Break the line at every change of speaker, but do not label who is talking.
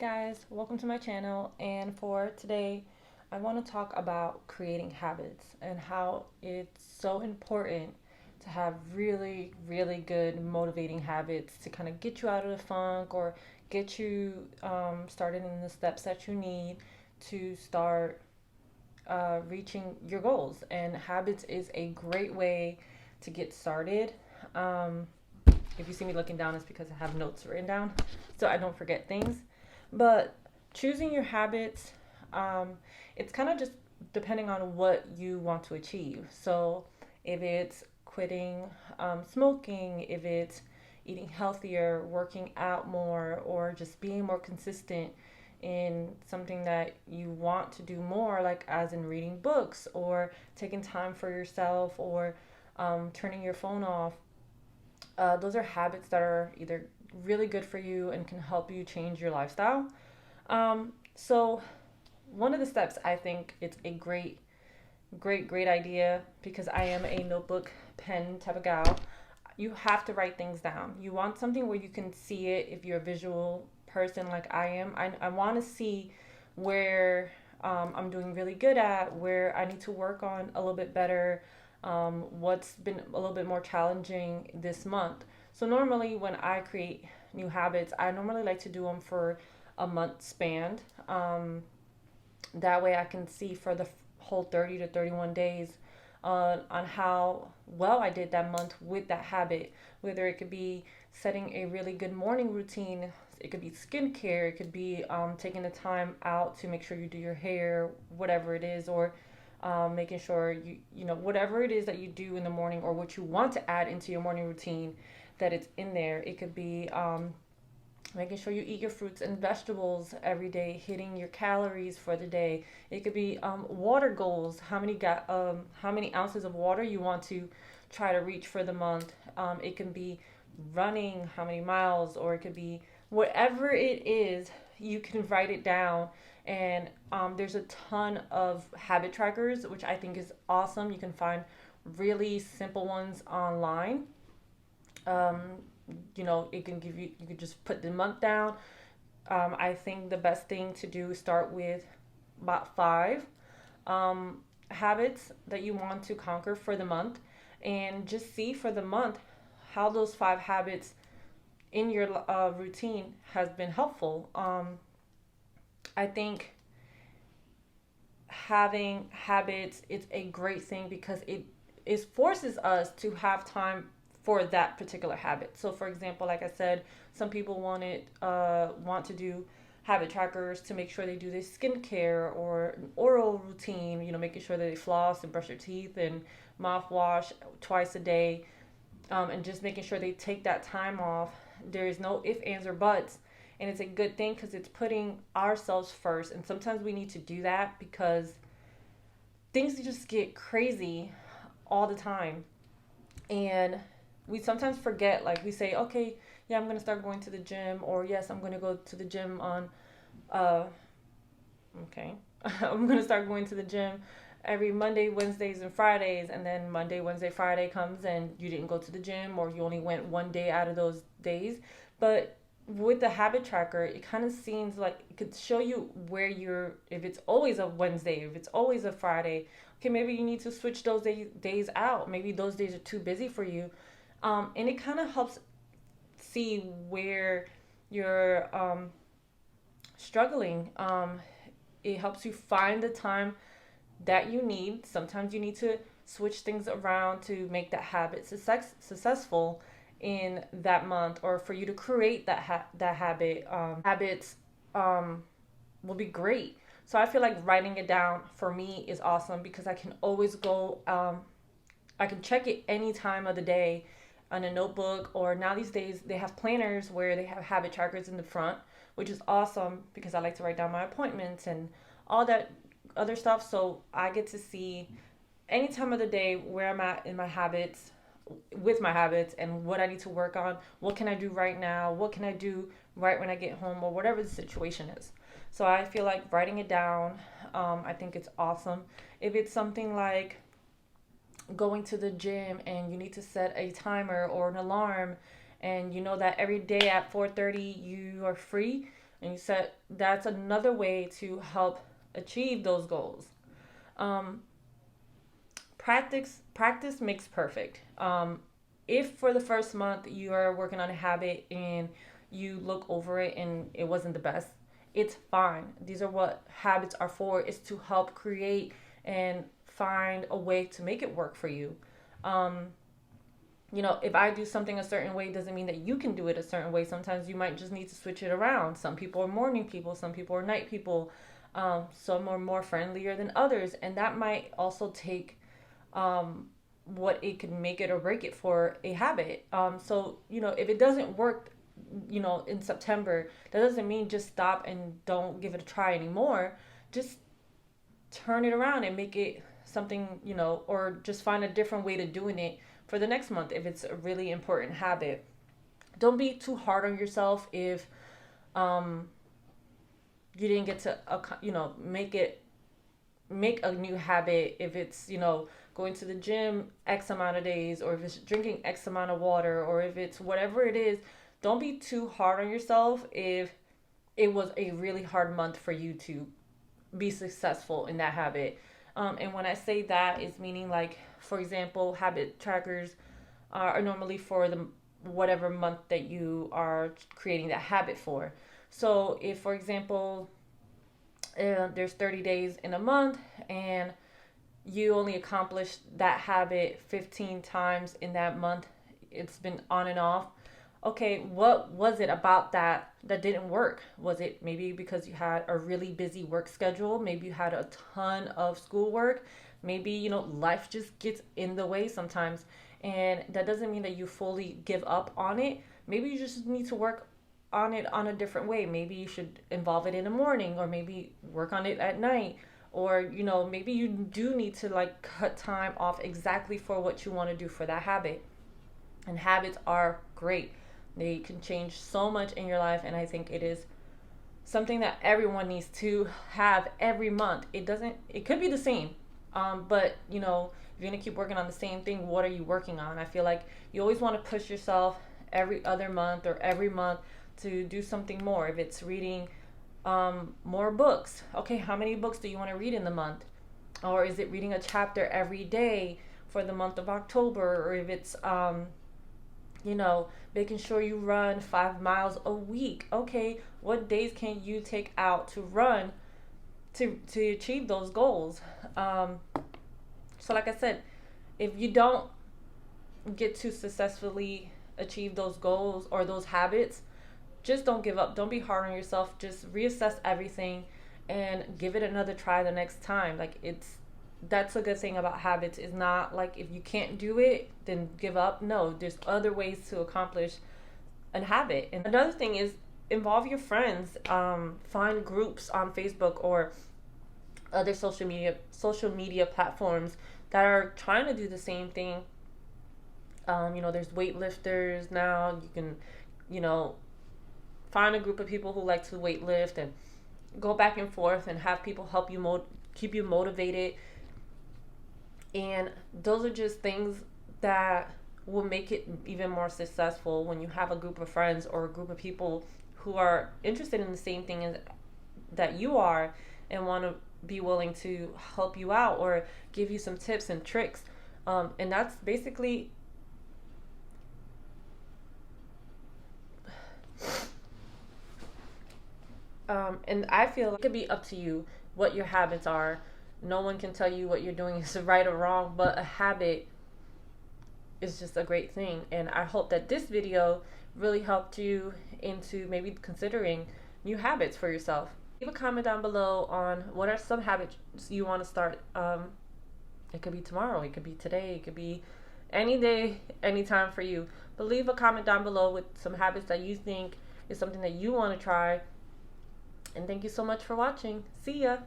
Guys, welcome to my channel, and for today I want to talk about creating habits and how it's so important to have really good motivating habits to kind of get you out of the funk or get you started in the steps that you need to start reaching your goals. And habits is a great way to get started. um, if you see me looking down, it's because I have notes written down so I don't forget things. But choosing your habits, um, it's kind of just depending on what you want to achieve. So if it's quitting smoking, if it's eating healthier, working out more, or just being more consistent in something that you want to do more, like as in reading books or taking time for yourself or turning your phone off, those are habits that are either really good for you and can help you change your lifestyle. So one of the steps, I think it's a great idea, because I am a notebook pen type of gal. You have to write things down. You want something where you can see it. If you're a visual person like I am, I want to see where I'm doing really good at, where I need to work on a little bit better, what's been a little bit more challenging this month. So normally when I create new habits, I normally like to do them for a month span. Um, that way I can see for the whole 30 to 31 days on how well I did that month with that habit. Whether it could be setting a really good morning routine, it could be skincare, it could be taking the time out to make sure you do your hair, whatever it is, or making sure you know whatever it is that you do in the morning or what you want to add into your morning routine, that it's in there. It could be making sure you eat your fruits and vegetables every day, hitting your calories for the day. It could be water goals, how many ounces of water you want to try to reach for the month. It can be running how many miles, or it could be whatever it is. You can write it down, and there's a ton of habit trackers, which I think is awesome. You can find really simple ones online. um, it can give you could just put the month down. I think the best thing to do is start with about five um, habits that you want to conquer for the month, and just see for the month how those five habits in your routine has been helpful. I think having habits, it's a great thing because it forces us to have time for that particular habit. So for example, like I said, some people want to do habit trackers to make sure they do their skincare or an oral routine, making sure that they floss and brush their teeth and mouthwash twice a day, and just making sure they take that time off. There is no if, ands, or buts. And it's a good thing because it's putting ourselves first. And sometimes we need to do that because things just get crazy all the time. And we sometimes forget, like we say, okay, yeah, I'm going to start going to the gym, or yes, I'm going to go to the gym on, uh, okay, I'm going to start going to the gym every Monday, Wednesdays, and Fridays. And then Monday, Wednesday, Friday comes and you didn't go to the gym, or you only went one day out of those days. But with the habit tracker, it kind of seems like it could show you where you're, if it's always a Wednesday, if it's always a Friday. Okay, maybe you need to switch those days out. Maybe those days are too busy for you. And it kind of helps see where you're struggling. It helps you find the time that you need. Sometimes you need to switch things around to make that habit successful in that month, or for you to create that habit. Habits um, will be great. So I feel like writing it down for me is awesome because I can always go. I can check it any time of the day on a notebook, or now these days they have planners where they have habit trackers in the front, which is awesome because I like to write down my appointments and all that other stuff. So I get to see any time of the day where I'm at in my habits, with my habits, and what I need to work on. What can I do right now? What can I do right when I get home, or whatever the situation is. So I feel like writing it down, I think it's awesome. If it's something like going to the gym and you need to set a timer or an alarm, and you know that every day at 4:30 you are free, And you said that's another way to help achieve those goals. Um, practice makes perfect. If for the first month you are working on a habit and you look over it and it wasn't the best, it's fine. These are what habits are for, is to help create and find a way to make it work for you. um, if I do something a certain way, doesn't mean that you can do it a certain way. Sometimes you might just need to switch it around. Some people are morning people, some people are night people, some are more friendlier than others, and that might also take what it can make it or break it for a habit. So if it doesn't work, in September, that doesn't mean just stop and don't give it a try anymore. Just turn it around and make it something, or just find a different way to doing it for the next month if it's a really important habit. Don't be too hard on yourself if um, you didn't get to, make a new habit. If it's, going to the gym X amount of days, or if it's drinking X amount of water, or if it's whatever it is, don't be too hard on yourself if it was a really hard month for you to be successful in that habit. And when I say that, it's meaning, like, for example, habit trackers are normally for the whatever month that you are creating that habit for. So if, for example, there's 30 days in a month and you only accomplished that habit 15 times in that month, it's been on and off. Okay, what was it about that didn't work? Was it maybe because you had a really busy work schedule? Maybe you had a ton of schoolwork. Maybe, life just gets in the way sometimes. And that doesn't mean that you fully give up on it. Maybe you just need to work on it on a different way. Maybe you should involve it in the morning, or maybe work on it at night. Or, maybe you do need to, like, cut time off exactly for what you want to do for that habit. And habits are great. They can change so much in your life, and I think it is something that everyone needs to have every month. It could be the same, but if you're gonna keep working on the same thing, what are you working on? I feel like you always want to push yourself every other month or every month to do something more. If it's reading more books, okay, how many books do you want to read in the month? Or is it reading a chapter every day for the month of October? Or if it's making sure you run 5 miles a week. Okay, what days can you take out to run to achieve those goals? So like I said, if you don't get to successfully achieve those goals or those habits, just don't give up. Don't be hard on yourself. Just reassess everything and give it another try the next time. That's a good thing about habits. Is not like if you can't do it, then give up. No, there's other ways to accomplish a habit. And another thing is involve your friends. Find groups on Facebook or other social media platforms that are trying to do the same thing. There's weightlifters now. You can, find a group of people who like to weightlift and go back and forth and have people help you keep you motivated. And those are just things that will make it even more successful when you have a group of friends or a group of people who are interested in the same thing that you are, and want to be willing to help you out or give you some tips and tricks. And that's basically and I feel it could be up to you what your habits are. No one can tell you what you're doing is right or wrong, but a habit is just a great thing. And I hope that this video really helped you into maybe considering new habits for yourself. Leave a comment down below on what are some habits you want to start. It could be tomorrow, it could be today, it could be any day, anytime for you. But leave a comment down below with some habits that you think is something that you want to try. And thank you so much for watching. See ya!